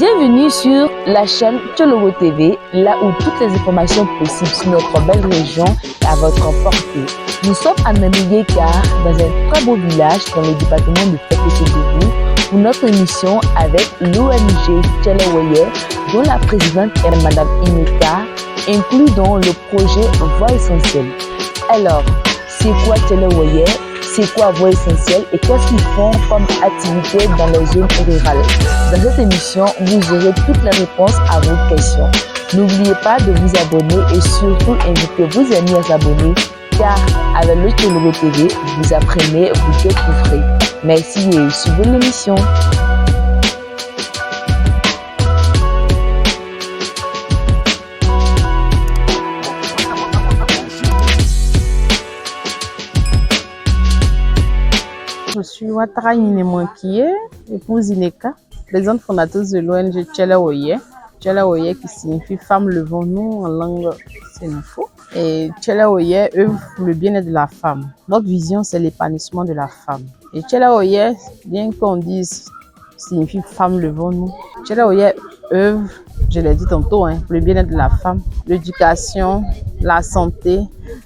Bienvenue sur la chaîne Tchologo TV, là où toutes les informations possibles sur notre belle région est à votre portée. Nous sommes à Namibia, dans un très beau village dans le département de Fekete-Dougou, pour notre émission avec l'ONG Tchologo, dont la présidente est Madame Ineka, inclus dans le projet Voix essentielle. Alors, c'est quoi Tchologo? C'est quoi Voix essentielle et qu'est-ce qu'ils font comme activité dans les zones rurales? Dans cette émission, vous aurez toutes les réponses à vos questions. N'oubliez pas de vous abonner et surtout invitez vos amis à s'abonner, car avec le Tchologo TV, vous apprenez, vous découvrez. Merci et suivez l'émission. Je suis Ouattara Ninemoinkie, épouse Ineka, présidente fondatrice de l'ONG Tchologo, qui signifie Femmes Levons-nous en langue sénoufo. Et Tchologo œuvre pour le bien-être de la femme. Notre vision, c'est l'épanouissement de la femme. Et Tchologo, bien qu'on dise signifie Femmes Levons-nous, Tchologo œuvre, je l'ai dit tantôt, pour le bien-être de la femme, l'éducation, la santé,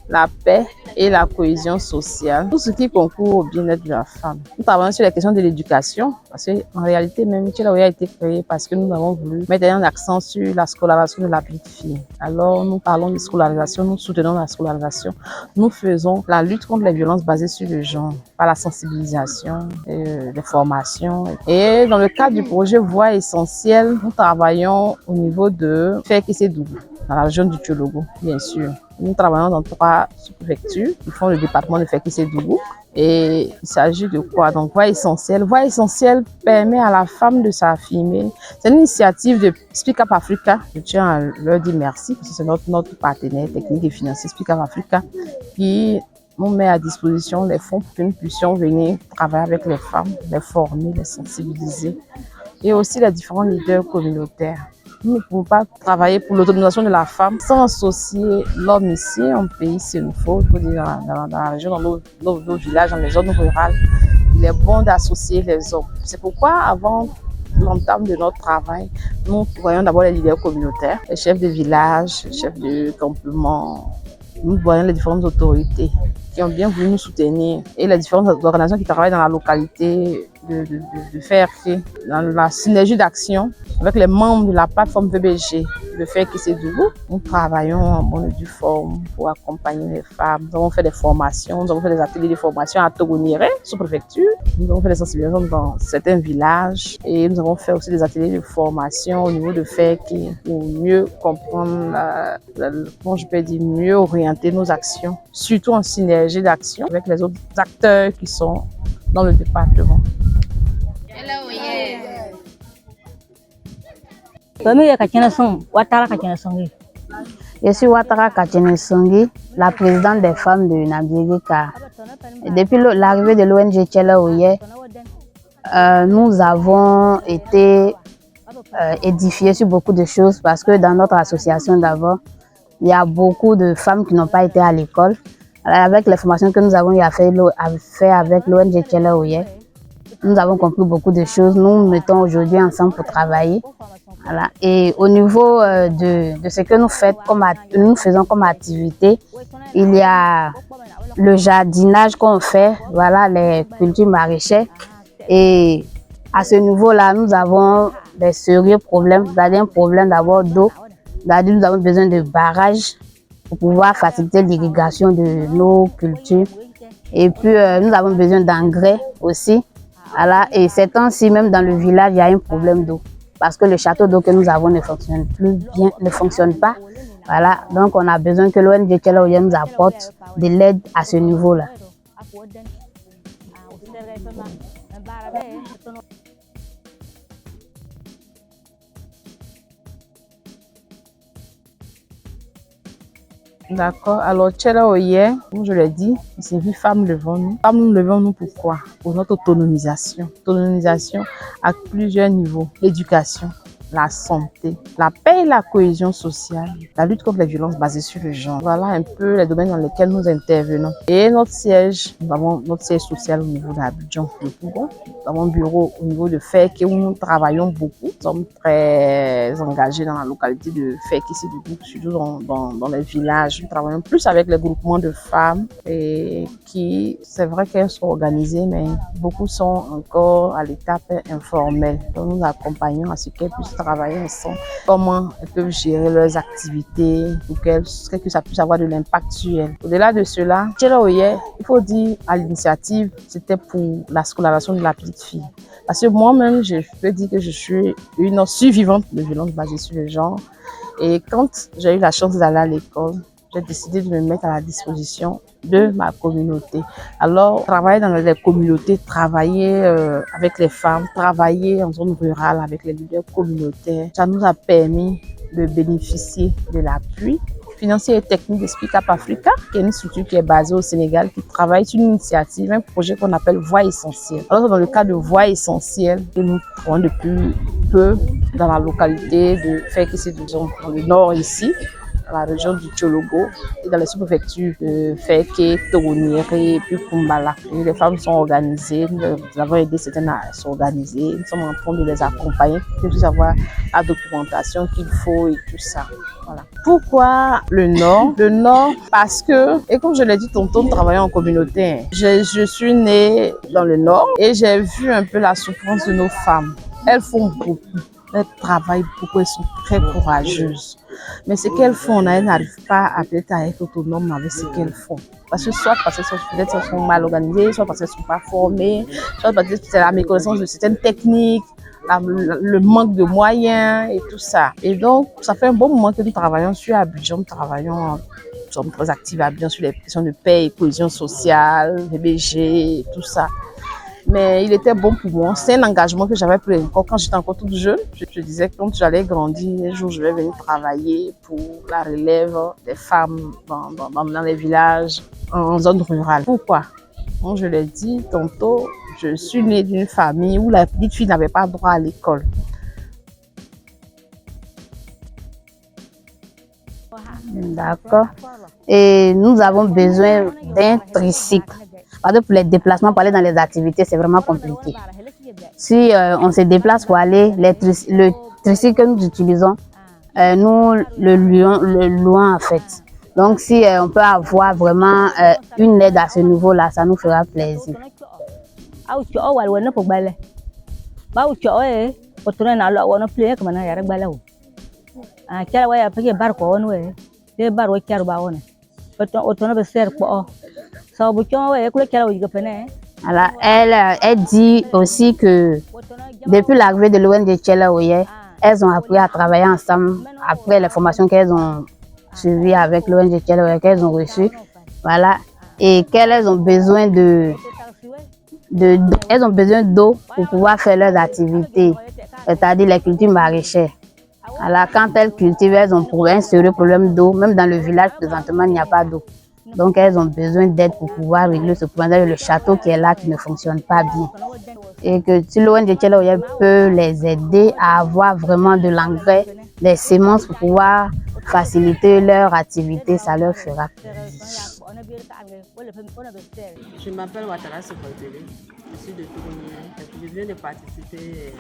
la paix et la cohésion sociale. Tout ce qui concourt au bien-être de la femme. Nous travaillons sur la question de l'éducation, parce qu'en réalité, même Tchologo a été créé parce que nous avons voulu mettre un accent sur la scolarisation de la petite fille. Alors, nous parlons de scolarisation, nous soutenons la scolarisation. Nous faisons la lutte contre les violences basées sur le genre, par la sensibilisation, les formations. Et dans le cadre du projet Voix essentielle, nous travaillons au niveau de Fekete-Dougou, dans la région du Tchologo, bien sûr. Nous travaillons dans 3 sous-préfectures qui font le département de Fekete-Dougou. Et il s'agit de quoi? Donc, Voix essentielle. Voix essentielle permet à la femme de s'affirmer. C'est une initiative de Speak Up Africa. Je tiens à leur dire merci, parce que c'est notre partenaire technique et financier, Speak Up Africa, qui nous met à disposition les fonds pour que nous puissions venir travailler avec les femmes, les former, les sensibiliser, et aussi les différents leaders communautaires. Nous ne pouvons pas travailler pour l'autonomisation de la femme sans associer l'homme ici, en pays sénoufo, il faut dire dans la région, dans nos villages, dans les zones rurales. Il est bon d'associer les hommes. C'est pourquoi, avant l'entame de notre travail, nous voyons d'abord les leaders communautaires, les chefs de village, les chefs de campement. Nous voyons les différentes autorités qui ont bien voulu nous soutenir et les différentes organisations qui travaillent dans la localité de faire que dans la synergie d'action avec les membres de la plateforme VBG de Fekete-Dougou, nous travaillons en bonne et due forme pour accompagner les femmes. Nous avons fait des formations, nous avons fait des ateliers de formation à Togoniré, sous-préfecture. Nous avons fait des sensibilisations dans certains villages et nous avons fait aussi des ateliers de formation au niveau de Fekete pour mieux comprendre, comment je peux dire, mieux orienter nos actions, surtout en synergie d'action avec les autres acteurs qui sont dans le département. Je suis Ouattara Kachenesongi, la présidente des femmes de Namibia. Depuis l'arrivée de l'ONG Tchologo, nous avons été édifiés sur beaucoup de choses parce que dans notre association d'abord, il y a beaucoup de femmes qui n'ont pas été à l'école. Avec les formations que nous avons fait avec l'ONG Tchologo, nous avons compris beaucoup de choses. Nous nous mettons aujourd'hui ensemble pour travailler. Voilà. Et au niveau de ce que nous faisons comme activité, il y a le jardinage qu'on fait, voilà, les cultures maraîchères. Et à ce niveau-là, nous avons des sérieux problèmes. C'est-à-dire un problème d'abord d'eau. C'est-à-dire nous avons besoin de barrages pour pouvoir faciliter l'irrigation de nos cultures. Et puis, nous avons besoin d'engrais aussi. Voilà. Et ces temps-ci, même dans le village, il y a un problème d'eau. Parce que le château d'eau que nous avons ne fonctionne plus bien, ne fonctionne pas. Voilà. Donc, on a besoin que l'ONG Tchologo nous apporte de l'aide à ce niveau-là. D'accord. Alors, Tchologo, comme je l'ai dit, il signifie Femmes Levons-nous. Femmes Levons-nous pourquoi? Pour notre autonomisation. Autonomisation à plusieurs niveaux. L'éducation, la santé, la paix et la cohésion sociale, la lutte contre les violences basées sur le genre. Voilà un peu les domaines dans lesquels nous intervenons. Et notre siège, nous avons notre siège social au niveau d'Abidjan, le Pougon. Nous avons un bureau au niveau de Fek où nous travaillons beaucoup. Nous sommes très engagés dans la localité de Fek, ici, surtout dans les villages. Nous travaillons plus avec les groupements de femmes et qui, c'est vrai qu'elles sont organisées, mais beaucoup sont encore à l'étape informelle. Donc nous accompagnons à ce qu'elles puissent travailler ensemble, comment elles peuvent gérer leurs activités pour que ça puisse avoir de l'impact sur elles. Au-delà de cela, Tchela Oye, il faut dire à l'initiative, c'était pour la scolarisation de la petite fille. Parce que moi-même, je peux dire que je suis une survivante de violences basées sur le genre. Et quand j'ai eu la chance d'aller à l'école, j'ai décidé de me mettre à la disposition de ma communauté. Alors, travailler dans les communautés, travailler avec les femmes, travailler en zone rurale avec les leaders communautaires, ça nous a permis de bénéficier de l'appui financier et technique de Speak Up Africa, qui est une structure qui est basée au Sénégal, qui travaille sur une initiative, un projet qu'on appelle Voix essentielle. Alors, dans le cadre de Voix essentielle, que nous trouvons depuis peu dans la localité de Fekisi, dans le nord ici, dans la région du Tchologo et dans les sous-préfectures de Feke, Togonieri et puis Kumbala. Et les femmes sont organisées, nous avons aidé certaines à s'organiser, nous sommes en train de les accompagner pour qu'ils avoir la documentation qu'il faut et tout ça. Voilà. Pourquoi le Nord? Le Nord parce que, et comme je l'ai dit tantôt, nous travaillons en communauté. Je suis née dans le Nord et j'ai vu un peu la souffrance de nos femmes. Elles font beaucoup, elles travaillent beaucoup, elles sont très courageuses. Mais ce qu'elles font, elles n'arrivent pas à peut-être à être autonomes avec ce qu'elles font. Parce que soit parce qu'elles sont mal organisées, soit parce qu'elles ne sont pas formées, soit parce que c'est la méconnaissance de certaines techniques, le manque de moyens et tout ça. Et donc, ça fait un bon moment que nous travaillons sur Abidjan, nous sommes très actifs à Abidjan sur les questions de paix et cohésion sociale, VBG et tout ça. Mais il était bon pour moi. C'est un engagement que j'avais pris encore quand j'étais encore toute jeune. Je disais que quand j'allais grandir, un jour je vais venir travailler pour la relève des femmes dans les villages, en zone rurale. Pourquoi? Comme je l'ai dit tantôt, je suis née d'une famille où la petite fille n'avait pas droit à l'école. D'accord. Et nous avons besoin d'un tricycle. Parce que pour les déplacements, pour aller dans les activités, c'est vraiment compliqué. Si on se déplace pour aller, le tricycle que nous utilisons, nous le louons en fait. Donc si on peut avoir vraiment une aide à ce niveau-là, ça nous fera plaisir. Alors, elle dit aussi que depuis l'arrivée de l'ONG Tchela Oye, elles ont appris à travailler ensemble après les formations qu'elles ont suivies avec l'ONG Tchela Oye, qu'elles ont reçues. Voilà. Et qu'elles ont besoin elles ont besoin d'eau pour pouvoir faire leurs activités, c'est-à-dire les cultures maraîchères. Alors, quand elles cultivent, elles ont un sérieux problème d'eau. Même dans le village, présentement, il n'y a pas d'eau. Donc, elles ont besoin d'aide pour pouvoir régler ce problème. Le château qui est là, qui ne fonctionne pas bien. Et que si l'ONG Tchela Oye peut les aider à avoir vraiment de l'engrais, des semences pour pouvoir faciliter leur activité, ça leur fera plaisir. Je m'appelle Ouattara Sokontele, je suis de Toulouse. Je viens de participer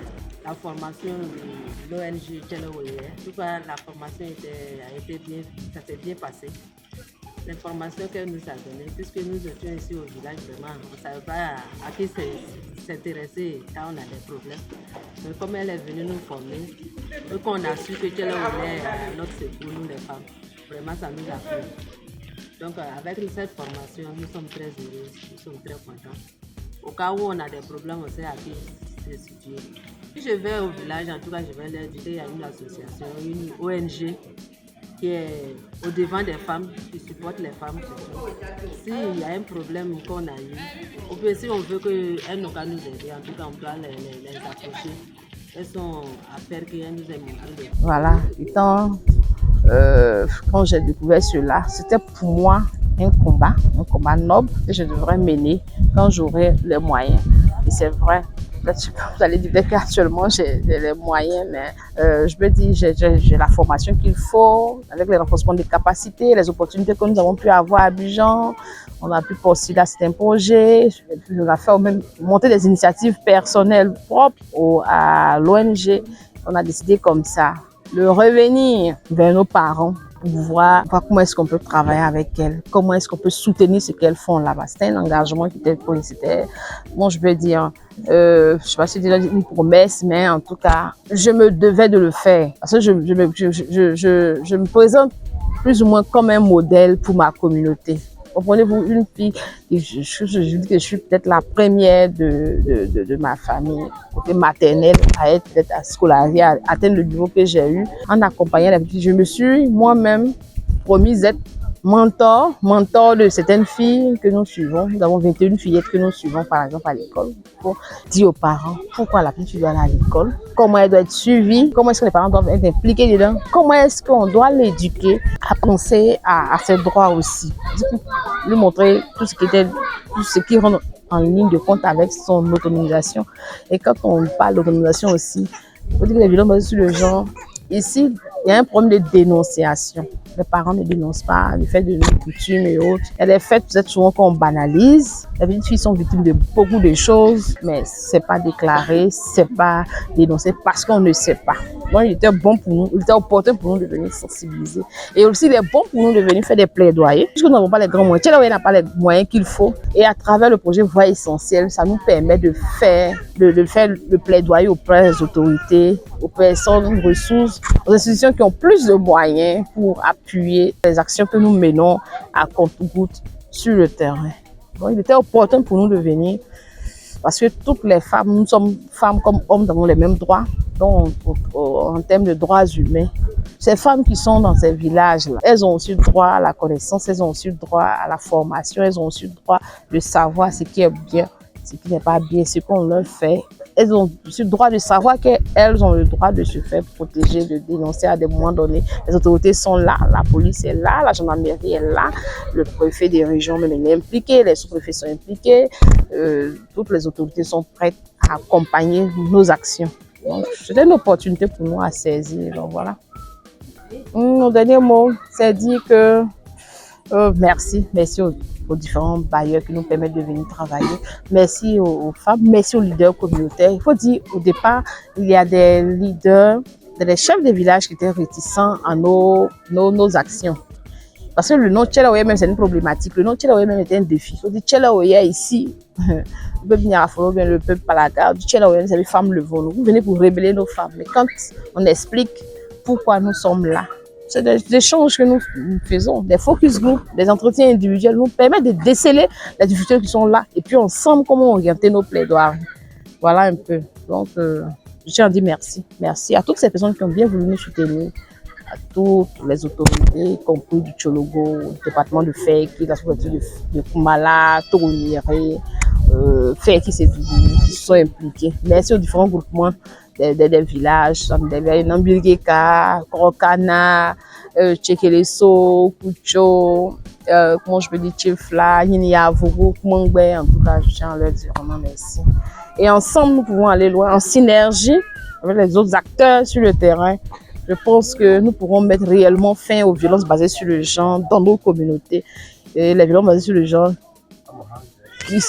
à la formation de l'ONG Tchela Oye. En tout cas, la formation ça s'est bien passé. L'information qu'elle nous a donnée, puisque nous étions ici au village, vraiment, on ne savait pas à qui s'intéresser quand on a des problèmes. Mais comme elle est venue nous former, et qu'on a su que Tchela Oye est notre secours, nous les femmes, vraiment ça nous a plu. Donc avec cette formation, nous sommes très heureux, nous sommes très contents. Au cas où on a des problèmes, on sait à qui se situer. Si je vais au village, en tout cas, je vais leur dire qu'il y a une association, une ONG qui est au devant des femmes, qui supporte les femmes. S'il y a un problème qu'on a eu, ou bien si on veut qu'elles nous nous aider, en tout cas, on doit les approcher. Elles sont à faire qu'elles nous aient montré. Voilà, quand j'ai découvert cela, c'était pour moi un combat noble que je devrais mener quand j'aurai les moyens. Et c'est vrai, Peut-être vous allez dire qu'actuellement j'ai les moyens, mais je me dis j'ai la formation qu'il faut, avec les renforcements des capacités, les opportunités que nous avons pu avoir à Abidjan. On a pu postuler à certains projets, on a fait même monter des initiatives personnelles propres à l'ONG. On a décidé comme ça de revenir vers nos parents pour voir comment est-ce qu'on peut travailler avec elles, comment est-ce qu'on peut soutenir ce qu'elles font là-bas. C'était un engagement qui était, bon, je veux dire, je sais pas si c'est une promesse, mais en tout cas, je me devais de le faire. Parce que je me présente plus ou moins comme un modèle pour ma communauté. Comprenez-vous, une fille, je dis que je suis peut-être la première de ma famille, côté maternelle, à être peut-être scolarisée, à atteindre le niveau que j'ai eu. En accompagnant la petite, je me suis moi-même promise d'être mentor de certaines filles que nous suivons. Nous avons 21 fillettes que nous suivons, par exemple, à l'école. Pour dire aux parents pourquoi la petite doit aller à l'école, comment elle doit être suivie, comment est-ce que les parents doivent être impliqués dedans, comment est-ce qu'on doit l'éduquer à penser à ses droits aussi. Lui montrer tout ce qui rentre en ligne de compte avec son autonomisation. Et quand on parle d'autonomisation aussi, il faut dire que les violences basées sur le genre, ici, il y a un problème de dénonciation. Les parents ne dénoncent pas les faits de nos coutumes et autres. Il y a des faits peut-être souvent qu'on banalise. Les petites filles sont victimes de beaucoup de choses, mais c'est pas déclaré, c'est pas dénoncé parce qu'on ne sait pas. Donc, il était bon pour nous, il était opportun pour nous de venir sensibiliser. Et aussi, il est bon pour nous de venir faire des plaidoyers, puisque nous n'avons pas les grands moyens. Tchèlaoué n'a pas les moyens qu'il faut. Et à travers le projet Voix essentielle, ça nous permet de faire le plaidoyer auprès des autorités, aux personnes, aux ressources, aux institutions qui ont plus de moyens pour appuyer les actions que nous menons à compte-gouttes sur le terrain. Donc, il était opportun pour nous de venir parce que toutes les femmes, nous sommes femmes comme hommes, nous avons les mêmes droits. Donc, en termes de droits humains, ces femmes qui sont dans ces villages-là, elles ont aussi le droit à la connaissance, elles ont aussi le droit à la formation, elles ont aussi le droit de savoir ce qui est bien, ce qui n'est pas bien, ce qu'on leur fait. Elles ont aussi le droit de savoir qu'elles ont le droit de se faire protéger, de dénoncer à des moments donnés. Les autorités sont là, la police est là, la gendarmerie est là, le préfet des régions même est impliqué, les sous-préfets sont impliqués, toutes les autorités sont prêtes à accompagner nos actions. Donc, c'était une opportunité pour nous à saisir. Donc, voilà. Mon dernier mot, c'est dire que merci aux différents bailleurs qui nous permettent de venir travailler. Merci aux femmes, merci aux leaders communautaires. Il faut dire, au départ, il y a des leaders, des chefs de village qui étaient réticents à nos actions. Parce que le nom Tchèlaoué même, c'est une problématique. Le nom Tchèlaoué même était un défi. Il faut dire Tchèlaoué ici, le peuple Niarafolo, bien le peuple Palaka, Tchèlaoué, c'est les femmes le vont. Vous venez pour révéler nos femmes. Mais quand on explique pourquoi nous sommes là, c'est des échanges que nous faisons, des focus group, des entretiens individuels nous permettent de déceler les difficultés qui sont là et puis ensemble, comment orienter nos plaidoiries. Voilà un peu. Donc, je tiens à dire merci. Merci à toutes ces personnes qui ont bien voulu nous soutenir, à toutes les autorités, y compris du Tchologo, du département de Feki, la sous-préfecture de Koumala, Toroniéré, Feki, c'est qui sont impliqués. Merci aux différents groupements des villages, Nambirgeka, Korokana, Tchekeleso, Kucho, comment je peux dire, Tchefla, Yiniavogo, Kumangbe. En tout cas, je tiens à leur dire vraiment merci. Et ensemble, nous pouvons aller loin, en synergie avec les autres acteurs sur le terrain. Je pense que nous pourrons mettre réellement fin aux violences basées sur le genre dans nos communautés. Et les violences basées sur le genre qui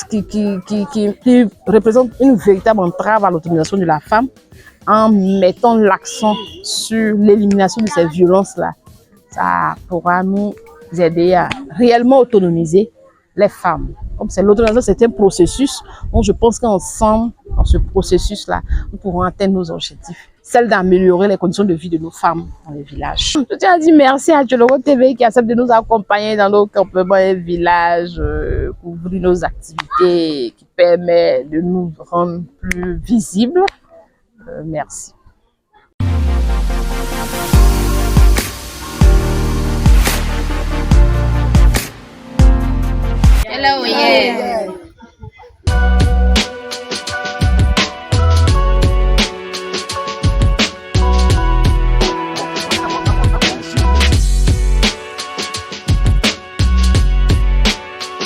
représentent une véritable entrave à l'autonomisation de la femme en mettant l'accent sur l'élimination de ces violences-là. Ça pourra nous aider à réellement autonomiser les femmes. Comme c'est l'autonomisation, c'est un processus. Donc je pense qu'ensemble, dans ce processus-là, nous pourrons atteindre nos objectifs. Celle d'améliorer les conditions de vie de nos femmes dans les villages. Je tiens à dire merci à Tchologo TV qui accepte de nous accompagner dans nos campements et villages, couvrir nos activités, qui permet de nous rendre plus visibles. Merci. Tchèlaoué